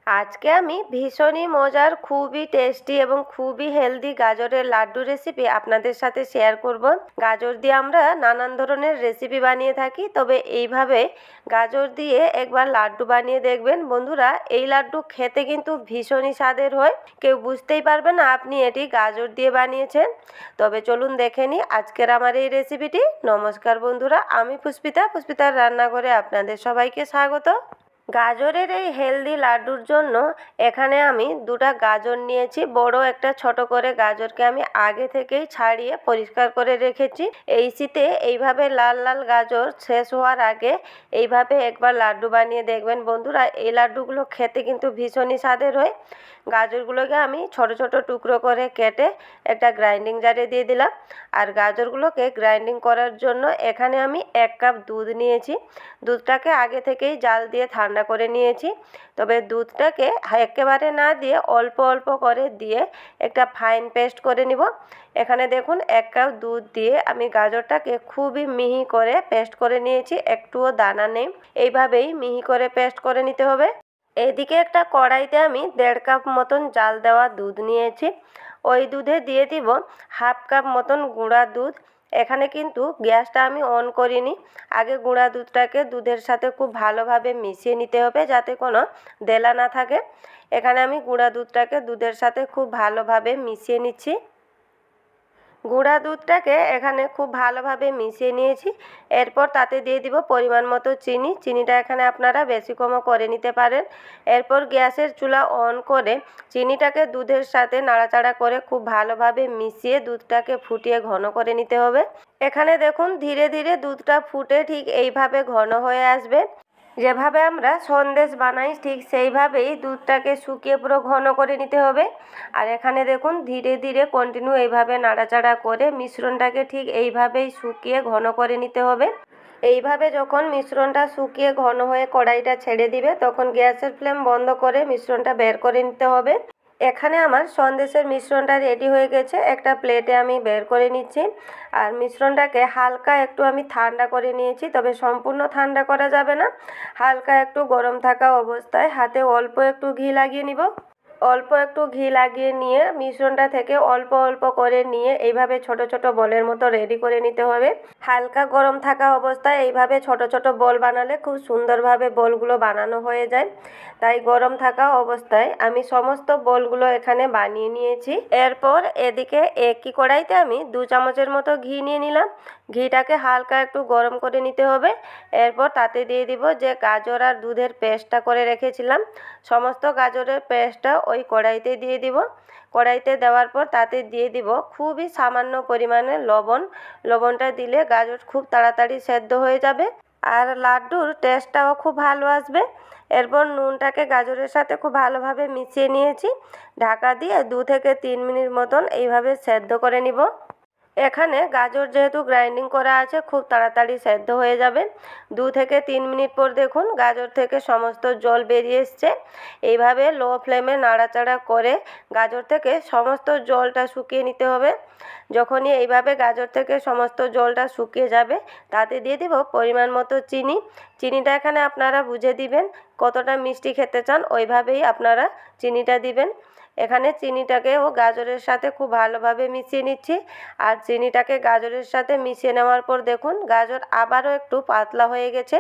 আজকে আমি ভীষণই মজার, খুবই টেস্টি এবং খুবই হেলদি গাজরের লাড্ডু রেসিপি আপনাদের সাথে শেয়ার করব। গাজর দিয়ে আমরা নানান ধরনের রেসিপি বানিয়ে থাকি, তবে এইভাবে গাজর দিয়ে একবার লাড্ডু বানিয়ে দেখবেন বন্ধুরা। এই লাড্ডু খেতে কিন্তু ভীষণই স্বাদের হয়, কেউ বুঝতেই পারবে না আপনি এটি গাজর দিয়ে বানিয়েছেন। তবে চলুন দেখে নিই আজকের আমার এই রেসিপিটি। নমস্কার বন্ধুরা, আমি পুষ্পিতার রান্নাঘরে আপনাদের সবাইকে স্বাগত। গাজরের এই হেলদি লাড্ডুর জন্য এখানে আমি দুটো গাজর নিয়েছি। বড় একটা ছোট করে গাজরকে আমি আগে থেকেই ছাড়িয়ে পরিষ্কার করে রেখেছি। এই শীতে এইভাবে লাল লাল গাজর শেষ হওয়ার আগে এইভাবে একবার লাড্ডু বানিয়ে দেখবেন বন্ধুরা। এই লাড্ডুগুলো খেতে কিন্তু ভীষণই স্বাদের হয়। গাজরগুলোকে আমি ছোট ছোট টুকরো করে কেটে একটা গ্রাইন্ডিং জারে দিয়ে দিলাম। আর গাজরগুলোকে গ্রাইন্ডিং করার জন্য এখানে আমি 1 কাপ দুধ নিয়েছি। দুধটাকে আগে থেকেই জাল দিয়ে ঠান্ডা করে নিয়েছি। তবে দুধটাকে একেবারে না দিয়ে অল্প অল্প করে দিয়ে একটা ফাইন পেস্ট করে নিব। এখানে দেখুন 1 কাপ দুধ দিয়ে আমি গাজরটাকে খুবই মিহি করে পেস্ট করে নিয়েছি, একটুও দানা নেই। এইভাবেই মিহি করে পেস্ট করে নিতে হবে। এদিকে একটা কড়াইতে আমি 1.5 কাপ মতন জাল দেওয়া দুধ নিয়েছি। ওই দুধে দিয়ে দিব 1/2 কাপ মতন গুঁড়া দুধ। এখানে কিন্তু গ্যাসটা আমি অন করিনি। আগে গুঁড়া দুধটাকে দুধের সাথে খুব ভালোভাবে মিশিয়ে নিতে হবে যাতে কোনো দেলা না থাকে। এখানে আমি গুঁড়া দুধটাকে দুধের সাথে খুব ভালোভাবে মিশিয়ে নিচ্ছি। গুঁড়া দুধটাকে এখানে খুব ভালোভাবে মিশিয়ে নিয়েছি। এরপর তাতে দিয়ে দিব পরিমাণ মতো চিনি। চিনিটা এখানে আপনারা বেশি কমও করে নিতে পারেন। এরপর গ্যাসের চুলা অন করে চিনিটাকে দুধের সাথে নাড়াচাড়া করে খুব ভালোভাবে মিশিয়ে দুধটাকে ফুটিয়ে ঘন করে নিতে হবে। এখানে দেখুন ধীরে ধীরে দুধটা ফুটে ঠিক এইভাবে ঘন হয়ে আসবে। যেভাবে আমরা সন্দেশ বানাই ঠিক সেইভাবেই দুধটাকে শুকিয়ে পুরো ঘন করে নিতে হবে। আর এখানে দেখুন ধীরে ধীরে কন্টিনিউ এইভাবে নাড়াচাড়া করে মিশ্রণটাকে ঠিক এইভাবেই শুকিয়ে ঘন করে নিতে হবে। এইভাবে যখন মিশ্রণটা শুকিয়ে ঘন হয়ে কড়াইটা ছেড়ে দিবে তখন গ্যাসের ফ্লেম বন্ধ করে মিশ্রণটা বের করে নিতে হবে। এখানে আমার সন্দেশের মিশ্রণটা রেডি হয়ে গেছে। একটা প্লেটে আমি বের করে নিচ্ছি। আর মিশ্রণটাকে হালকা একটু আমি ঠান্ডা করে নিয়েছি, তবে সম্পূর্ণ ঠান্ডা করা যাবে না। হালকা একটু গরম থাকা অবস্থায় হাতে অল্প একটু ঘি লাগিয়ে নিব। অল্প একটু ঘি লাগিয়ে নিয়ে মিশ্রণটা থেকে অল্প অল্প করে নিয়ে এইভাবে ছোট ছোট বলের মতো রেডি করে নিতে হবে। হালকা গরম থাকা অবস্থায় এইভাবে ছোট ছোট বল বানালে খুব সুন্দরভাবে বলগুলো বানানো হয়ে যায়। তাই গরম থাকা অবস্থায় আমি সমস্ত বলগুলো এখানে বানিয়ে নিয়েছি। এরপর এদিকে একই কড়াইতে আমি 2 চামচের মতো ঘি নিয়ে নিলাম। ঘিটাকে হালকা একটু গরম করে নিতে হবে। এরপর তাতে দিয়ে দিব যে গাজর আর দুধের পেস্টটা করে রেখেছিলাম। সমস্ত গাজরের পেস্টটা ওই কড়াইতে দিয়ে দিব। কড়াইতে দেওয়ার পর তাতে দিয়ে দিব খুবই সামান্য পরিমাণে লবণ। লবণটা দিলে গাজর খুব তাড়াতাড়ি সেদ্ধ হয়ে যাবে আর লাড্ডুর টেস্টটাও খুব ভালো আসবে। এরপর নুনটাকে গাজরের সাথে খুব ভালোভাবে মিশিয়ে নিয়েছি। ঢাকা দিয়ে 2 থেকে 3 মিনিট মতন এইভাবে সেদ্ধ করে নিব। এখানে গাজর যেহেতু গ্রাইন্ডিং করা আছে খুব তাড়াতাড়ি সেদ্ধ হয়ে যাবে। 2 থেকে 3 মিনিট পর দেখুন গাজর থেকে সমস্ত জল বেরিয়ে এসছে। এইভাবে লো ফ্লেমে নাড়াচাড়া করে গাজর থেকে সমস্ত জলটা শুকিয়ে নিতে হবে। যখনই এইভাবে গাজর থেকে সমস্ত জলটা শুকিয়ে যাবে তাতে দিয়ে দেব পরিমাণ মতো চিনি। চিনিটা এখানে আপনারা বুঝে দিবেন, কতটা মিষ্টি খেতে চান ওইভাবেই আপনারা চিনিটা দিবেন। এখানে চিনিটাকেও গাজরের সাথে খুব ভালোভাবে মিশিয়ে নিচ্ছি। আর চিনিটাকে গাজরের সাথে মিশিয়ে নেওয়ার পর দেখুন গাজর আবারও একটু পাতলা হয়ে গেছে,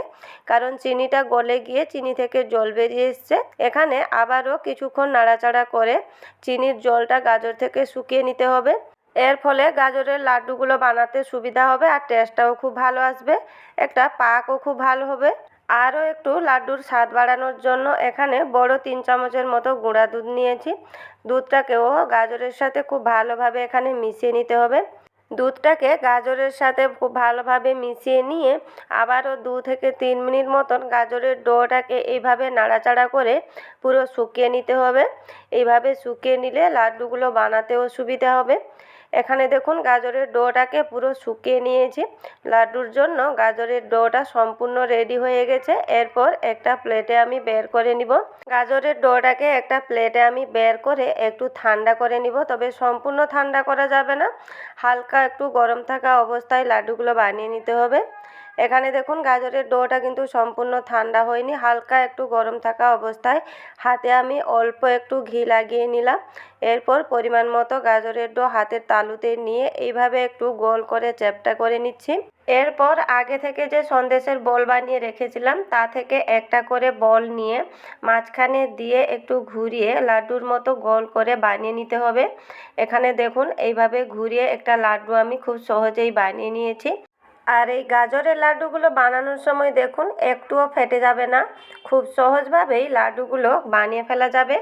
কারণ চিনিটা গলে গিয়ে চিনি থেকে জল বেরিয়ে এসছে। এখানে আবারও কিছুক্ষণ নাড়াচাড়া করে চিনির জলটা গাজর থেকে শুকিয়ে নিতে হবে। এর ফলে গাজরের লাড্ডুগুলো বানাতে সুবিধা হবে আর টেস্টটাও খুব ভালো আসবে, একটা পাকও খুব ভালো হবে। আরও একটু লাড্ডুর স্বাদ বাড়ানোর জন্য এখানে বড় 3 চামচের মতো গুঁড়া দুধ নিয়েছি। দুধটাকেও গাজরের সাথে খুব ভালোভাবে এখানে মিশিয়ে নিতে হবে। দুধটাকে গাজরের সাথে খুব ভালোভাবে মিশিয়ে নিয়ে আবারও 2 থেকে 3 মিনিট মতন গাজরের ডোটাকে এইভাবে নাড়াচাড়া করে পুরো শুকিয়ে নিতে হবে। এইভাবে শুকিয়ে নিলে লাড্ডুগুলো বানাতেও সুবিধা হবে। এখানে দেখুন গাজরের ডোটাকে পুরো শুকিয়ে নিয়েছি। লাড্ডুর জন্য গাজরের ডোটা সম্পূর্ণ রেডি হয়ে গেছে। এরপর একটা প্লেটে আমি বের করে নিব। গাজরের ডোটাকে একটা প্লেটে আমি বের করে একটু ঠান্ডা করে নিব, তবে সম্পূর্ণ ঠান্ডা করা যাবে না। হালকা একটু গরম থাকা অবস্থায় লাড্ডুগুলো বানিয়ে নিতে হবে। এখানে দেখুন গাজরের ডোটা কিন্তু সম্পূর্ণ ঠান্ডা হয়নি, হালকা একটু গরম থাকা অবস্থায় হাতে আমি অল্প একটু ঘি লাগিয়ে নিলাম। এরপর পরিমাণ মতো গাজরের ডো হাতের তালুতে নিয়ে এইভাবে একটু গোল করে চ্যাপ্টা করে নিচ্ছি। এরপর আগে থেকে যে সন্দেশের বল বানিয়ে রেখেছিলাম তা থেকে একটা করে বল নিয়ে মাঝখানে দিয়ে একটু ঘুরিয়ে লাড্ডুর মতো গোল করে বানিয়ে নিতে হবে। এখানে দেখুন এইভাবে ঘুরিয়ে একটা লাড্ডু আমি খুব সহজেই বানিয়ে নিয়েছি। আর এই গাজরের লাড্ডুগুলো বানানোর সময় দেখুন একটুও ফেটে যাবে না, খুব সহজভাবেই লাড্ডুগুলো বানিয়ে ফেলা যাবে।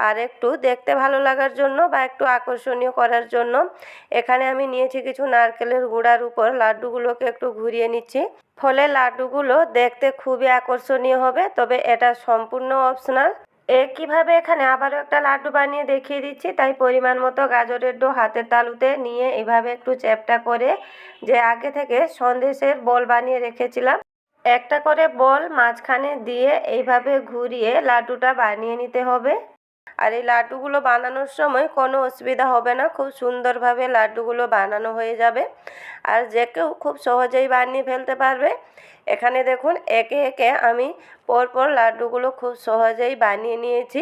আর একটু দেখতে ভালো লাগার জন্য বা একটু আকর্ষণীয় করার জন্য এখানে আমি নিয়েছি কিছু নারকেলের গুঁড়ার উপর লাড্ডুগুলোকে একটু ঘুরিয়ে নিচ্ছি। ফলে লাড্ডুগুলো দেখতে খুবই আকর্ষণীয় হবে, তবে এটা সম্পূর্ণ অপশনাল। একইভাবে এখানে আবারও একটা লাড্ডু বানিয়ে দেখিয়ে দিচ্ছি। তাই পরিমাণ মতো গাজরের ডো হাতের তালুতে নিয়ে এভাবে একটু চ্যাপ্টা করে যে আগে থেকে সন্দেশের বল বানিয়ে রেখেছিলাম একটা করে বল মাঝখানে দিয়ে এইভাবে ঘুরিয়ে লাড্ডুটা বানিয়ে নিতে হবে। আর এই লাড্ডুগুলো বানানোর সময় কোনো অসুবিধা হবে না, খুব সুন্দরভাবে লাড্ডুগুলো বানানো হয়ে যাবে আর যে কেউ খুব সহজেই বানিয়ে ফেলতে পারবে। এখানে দেখুন একে একে আমি পরপর লাড্ডুগুলো খুব সহজেই বানিয়ে নিয়েছি।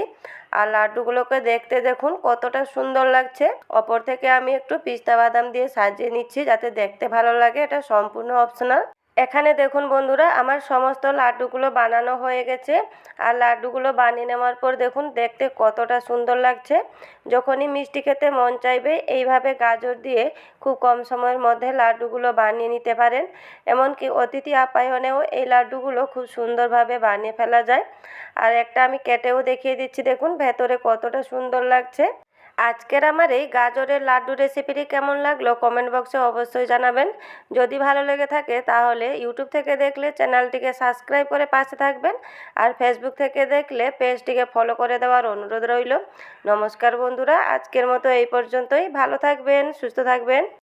আর লাড্ডুগুলোকে দেখতে দেখুন কতটা সুন্দর লাগছে। অপর থেকে আমি একটু পিস্তা বাদাম দিয়ে সাজিয়ে নিচ্ছি যাতে দেখতে ভালো লাগে, এটা সম্পূর্ণ অপশনাল। এখানে দেখুন বন্ধুরা আমার সমস্ত লাড্ডুগুলো বানানো হয়ে গেছে। আর লাড্ডুগুলো বানিয়ে নেওয়ার পর দেখুন দেখতে কতটা সুন্দর লাগছে। যখনই মিষ্টি খেতে মন চাইবে এইভাবে গাজর দিয়ে খুব কম সময়ের মধ্যে লাড্ডুগুলো বানিয়ে নিতে পারেন। এমনকি অতিথি আপ্যায়নেও এই লাড্ডুগুলো খুব সুন্দরভাবে বানিয়ে ফেলা যায়। আর একটা আমি কেটেও দেখিয়ে দিচ্ছি, দেখুন ভেতরে কতটা সুন্দর লাগছে। আজকের আমার এই গাজরের লাড্ডু রেসিপিটি কেমন লাগলো কমেন্ট বক্সে অবশ্যই জানাবেন। যদি ভালো লেগে থাকে তাহলে ইউটিউব থেকে দেখলে চ্যানেলটিকে সাবস্ক্রাইব করে পাশে থাকবেন, আর ফেসবুক থেকে দেখলে পেজটিকে ফলো করে দেওয়ার অনুরোধ রইল। নমস্কার বন্ধুরা, আজকের মতো এই পর্যন্তই। ভালো থাকবেন, সুস্থ থাকবেন।